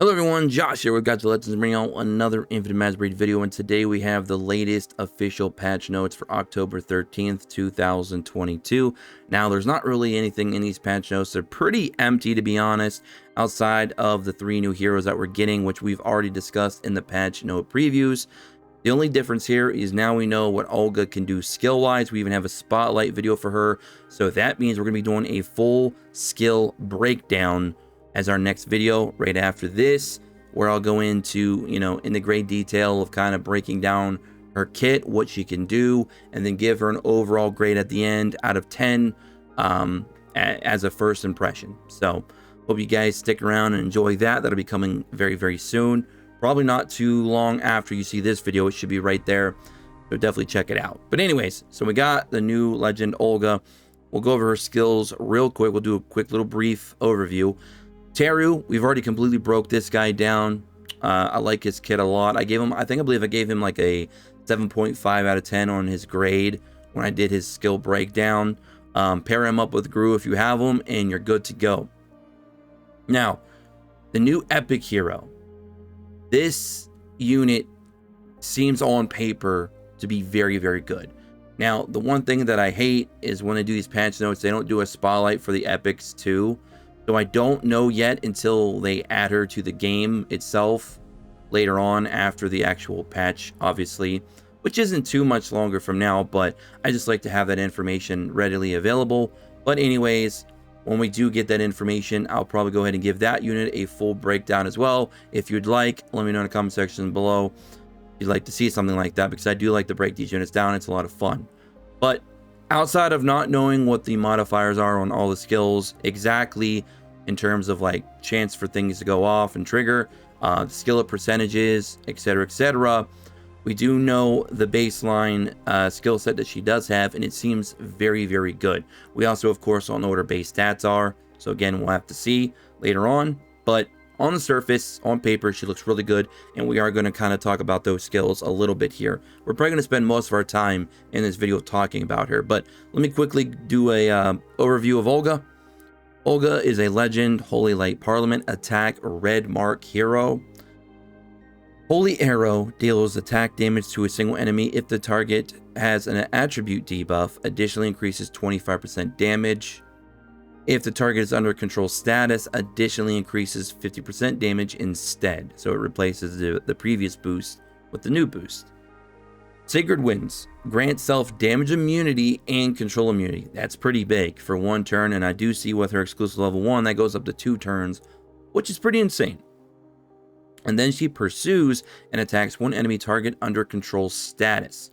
Hello everyone, Josh here with Got the Legends, bringing out another Infinite Magicraid video, and today we have the latest official patch notes for October 13th, 2022. Now, there's not really anything in these patch notes. They're pretty empty, to be honest, outside of the 3 new heroes that we're getting, which we've already discussed in the patch note previews. The only difference here is now we know what Olga can do skill-wise. We even have a spotlight video for her, so that means we're going to be doing a full skill breakdown as our next video right after this, where I'll go into, in the great detail of kind of breaking down her kit, what she can do, and then give her an overall grade at the end out of 10 as a first impression. So hope you guys stick around and enjoy that. That'll be coming very, very soon. Probably not too long after you see this video. It should be right there. So definitely check it out. But anyways, so we got the new legend Olga. We'll go over her skills real quick. We'll do a quick little brief overview. Teru, we've already completely broke this guy down. I like his kit a lot. I believe I gave him like a 7.5 out of 10 on his grade when I did his skill breakdown. Pair him up with Gru if you have him, and you're good to go. Now, the new epic hero. This unit seems on paper to be very, very good. Now, the one thing that I hate is when they do these patch notes, they don't do a spotlight for the epics too. So I don't know yet until they add her to the game itself later on after the actual patch, obviously, which isn't too much longer from now, but I just like to have that information readily available. But anyways, when we do get that information, I'll probably go ahead and give that unit a full breakdown as well. If you'd like, let me know in the comment section below if you'd like to see something like that, because I do like to break these units down. It's a lot of fun. But outside of not knowing what the modifiers are on all the skills exactly in terms of like chance for things to go off and trigger, skill up percentages, etc., we do know the baseline skill set that she does have, and it seems very, very good. We also, of course, don't know what her base stats are, so again, we'll have to see later on. But on the surface, on paper, she looks really good, and we are going to kind of talk about those skills a little bit here. We're probably going to spend most of our time in this video talking about her, but let me quickly do a overview of Olga. Olga is a legend, Holy Light Parliament, attack, red mark hero. Holy Arrow deals attack damage to a single enemy if the target has an attribute debuff, additionally increases 25% damage. If the target is under control status, additionally increases 50% damage instead. So it replaces the previous boost with the new boost. Sacred Winds grant self damage immunity and control immunity. That's pretty big for 1 turn, and I do see with her exclusive level 1 that goes up to 2 turns, which is pretty insane. And then she pursues and attacks 1 enemy target under control status.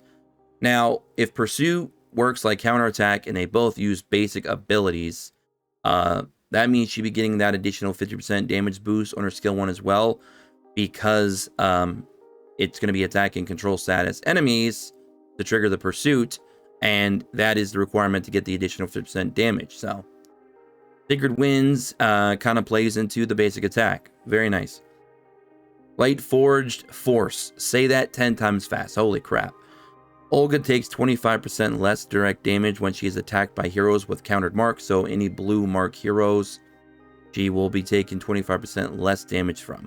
Now, if pursue works like counterattack and they both use basic abilities, that means she'd be getting that additional 50% damage boost on her skill 1 as well, because it's going to be attacking control status enemies to trigger the pursuit, and that is the requirement to get the additional 50% damage. So Sacred Winds kind of plays into the basic attack. Very nice. Light Forged Force. Say that 10 times fast. Holy crap. Olga takes 25% less direct damage when she is attacked by heroes with countered marks. So any blue mark heroes, she will be taking 25% less damage from.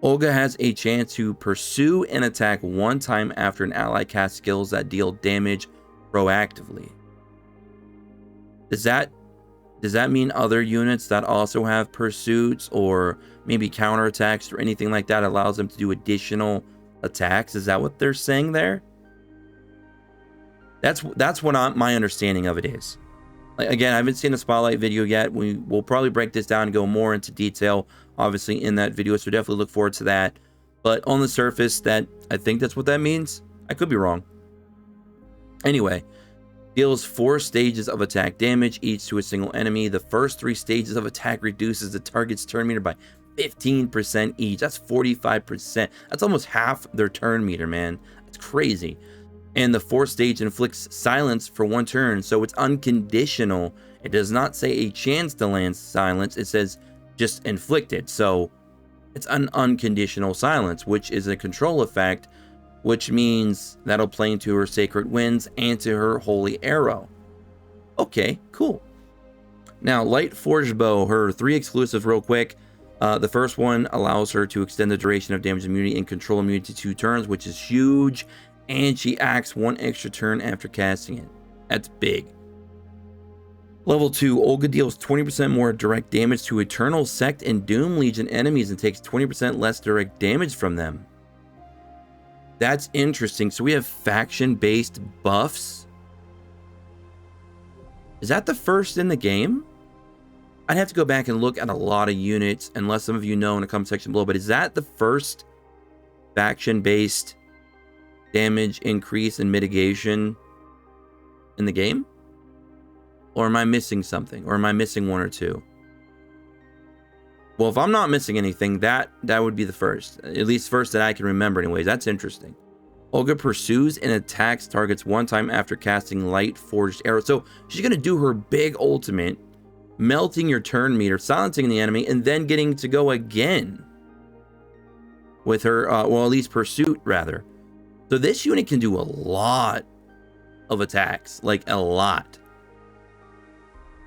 Olga has a chance to pursue and attack 1 time after an ally casts skills that deal damage proactively. Does that mean other units that also have pursuits or maybe counterattacks or anything like that allows them to do additional attacks? Is that what they're saying there? That's what my understanding of it is. Again, I haven't seen a spotlight video yet. We'll probably break this down and go more into detail, obviously, in that video, so definitely look forward to that. But on the surface, I think that's what that means. I could be wrong. Anyway, deals 4 stages of attack damage, each to a single enemy. The first 3 stages of attack reduces the target's turn meter by 15% each. That's 45%. That's almost half their turn meter, man. That's crazy. And the 4th stage inflicts silence for 1 turn, so it's unconditional. It does not say a chance to land silence. It says just inflicted. So it's an unconditional silence, which is a control effect, which means that'll play into her Sacred Winds and to her Holy Arrow. Okay, cool. Now, Light Forged Bow, her 3 exclusive real quick. The first one allows her to extend the duration of damage immunity and control immunity to 2 turns, which is huge. And she acts 1 extra turn after casting it. That's big. Level 2, Olga deals 20% more direct damage to Eternal, Sect, and Doom Legion enemies and takes 20% less direct damage from them. That's interesting. So we have faction-based buffs. Is that the first in the game? I'd have to go back and look at a lot of units, unless some of you know in the comment section below, but is that the first faction-based damage increase and mitigation in the game? Or am I missing something? Or am I missing 1 or 2? Well, if I'm not missing anything, that would be the first. At least first that I can remember anyways. That's interesting. Olga pursues and attacks targets 1 time after casting Light Forged Arrow. So she's going to do her big ultimate, melting your turn meter, silencing the enemy, and then getting to go again with her, well, at least pursuit, rather. So this unit can do a lot of attacks, like a lot.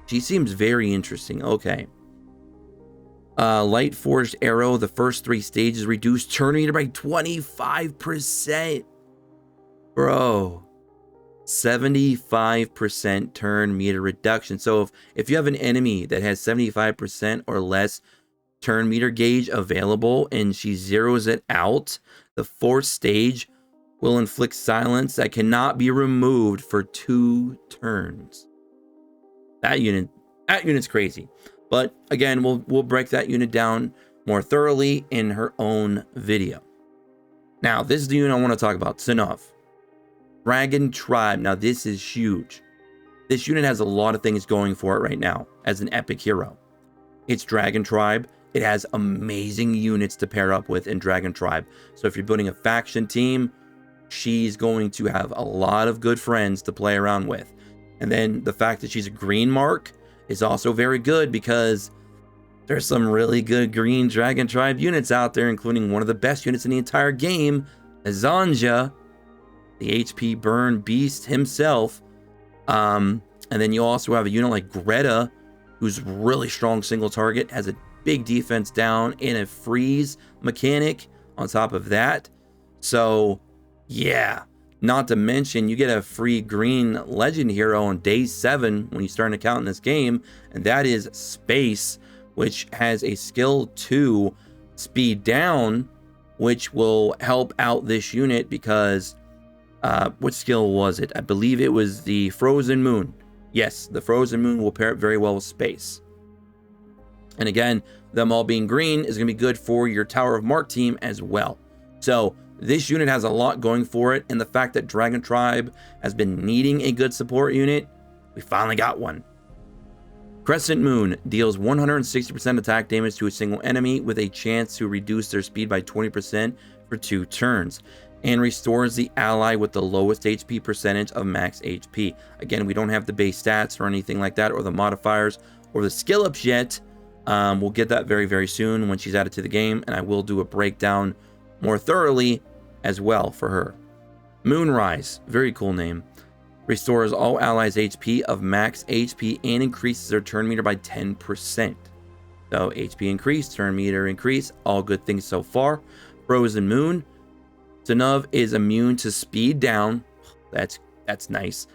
She seems very interesting. Okay. Light Forged Arrow, the first 3 stages reduce turn meter by 25%. Bro. 75% turn meter reduction. So if you have an enemy that has 75% or less turn meter gauge available and she zeroes it out, the 4th stage will inflict silence that cannot be removed for 2 turns. That unit's crazy. But again, we'll break that unit down more thoroughly in her own video. Now, this is the unit I want to talk about, Synnove. Dragon Tribe. Now, this is huge. This unit has a lot of things going for it right now as an epic hero. It's Dragon Tribe. It has amazing units to pair up with in Dragon Tribe. So if you're building a faction team, she's going to have a lot of good friends to play around with. And then the fact that she's a green mark is also very good because there's some really good green Dragon Tribe units out there, including one of the best units in the entire game, Azanja, the HP burn beast himself. And then you also have a unit like Greta, who's really strong single target, has a big defense down and a freeze mechanic on top of that. So yeah. Not to mention, you get a free green legend hero on day 7 when you start an account in this game, and that is Space, which has a skill 2 speed down, which will help out this unit because, what skill was it? I believe it was the Frozen Moon. Yes, the Frozen Moon will pair up very well with Space. And again, them all being green is going to be good for your Tower of Mark team as well. So this unit has a lot going for it, and the fact that Dragon Tribe has been needing a good support unit, we finally got one. Crescent Moon deals 160% attack damage to a single enemy with a chance to reduce their speed by 20% for 2 turns, and restores the ally with the lowest HP percentage of max HP. Again, we don't have the base stats or anything like that, or the modifiers, or the skill ups yet. We'll get that very, very soon when she's added to the game, and I will do a breakdown more thoroughly as well for her. Moonrise, very cool name. Restores all allies HP of max HP and increases their turn meter by 10%. So HP increase, turn meter increase, all good things so far. Frozen Moon. Sunov is immune to speed down. That's nice.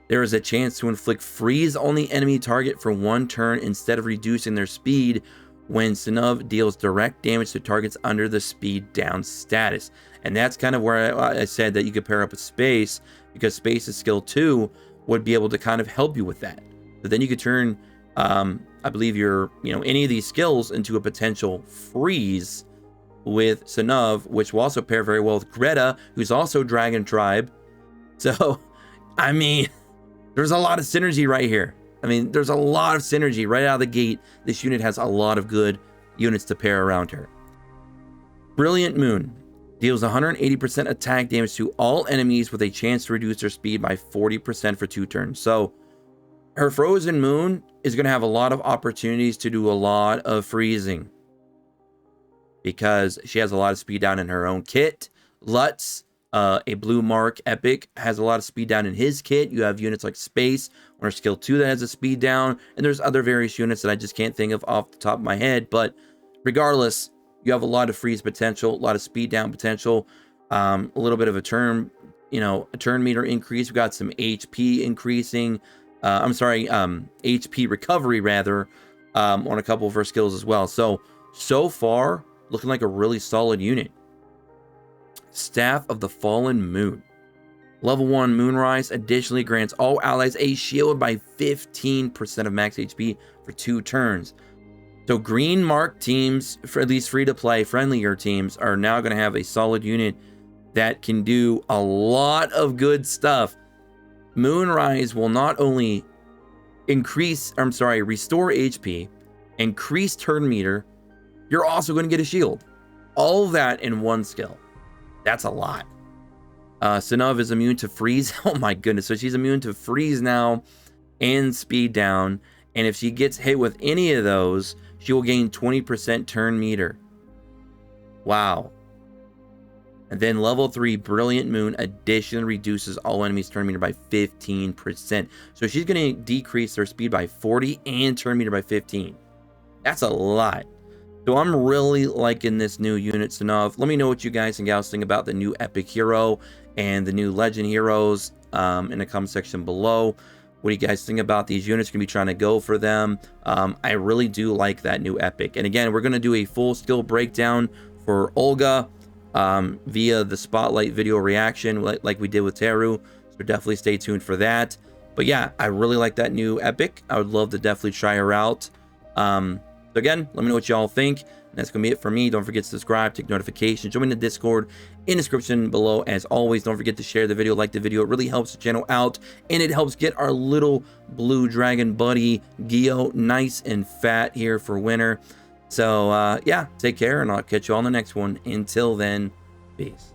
There is a chance to inflict freeze on the enemy target for 1 turn instead of reducing their speed when Synnove deals direct damage to targets under the speed down status. And that's kind of where I said that you could pair up with Space, because Space's skill 2 would be able to kind of help you with that. But then you could turn, I believe any of these skills into a potential freeze with Synnove, which will also pair very well with Greta, who's also Dragon Tribe. So, I mean, there's a lot of synergy right here. There's a lot of synergy right out of the gate. This unit has a lot of good units to pair around her. Brilliant Moon deals 180% attack damage to all enemies with a chance to reduce their speed by 40% for 2 turns. So her Frozen Moon is going to have a lot of opportunities to do a lot of freezing because she has a lot of speed down in her own kit. Lutz, a blue mark epic, has a lot of speed down in his kit. You have units like Space or skill 2 that has a speed down, and there's other various units that I just can't think of off the top of my head, but regardless, you have a lot of freeze potential, a lot of speed down potential, a little bit of a turn, a turn meter increase. We got some HP increasing. I'm sorry, HP recovery rather, on a couple of her skills as well. So far, looking like a really solid unit. Staff of the Fallen Moon. Level 1 Moonrise additionally grants all allies a shield by 15% of max HP for 2 turns. So green marked teams, for at least free-to-play friendlier teams, are now going to have a solid unit that can do a lot of good stuff. Moonrise will not only restore HP, increase turn meter, you're also going to get a shield. All of that in one skill. That's a lot. Synnove is immune to freeze. Oh my goodness. So she's immune to freeze now and speed down. And if she gets hit with any of those, she will gain 20% turn meter. Wow. And then level 3 Brilliant Moon additionally reduces all enemies' turn meter by 15%. So she's going to decrease their speed by 40 and turn meter by 15. That's a lot. So I'm really liking this new unit, Sunov. Let me know what you guys and gals think about the new epic hero and the new legend heroes in the comment section below. What do you guys think about these units? Going to be trying to go for them. I really do like that new epic. And again, we're going to do a full skill breakdown for Olga via the spotlight video reaction like we did with Teru. So definitely stay tuned for that. But yeah, I really like that new epic. I would love to definitely try her out. So again, let me know what y'all think. And that's going to be it for me. Don't forget to subscribe, take notifications, join the Discord in the description below. As always, don't forget to share the video, like the video. It really helps the channel out, and it helps get our little blue dragon buddy, Gio, nice and fat here for winter. So, yeah, take care, and I'll catch you on the next one. Until then, peace.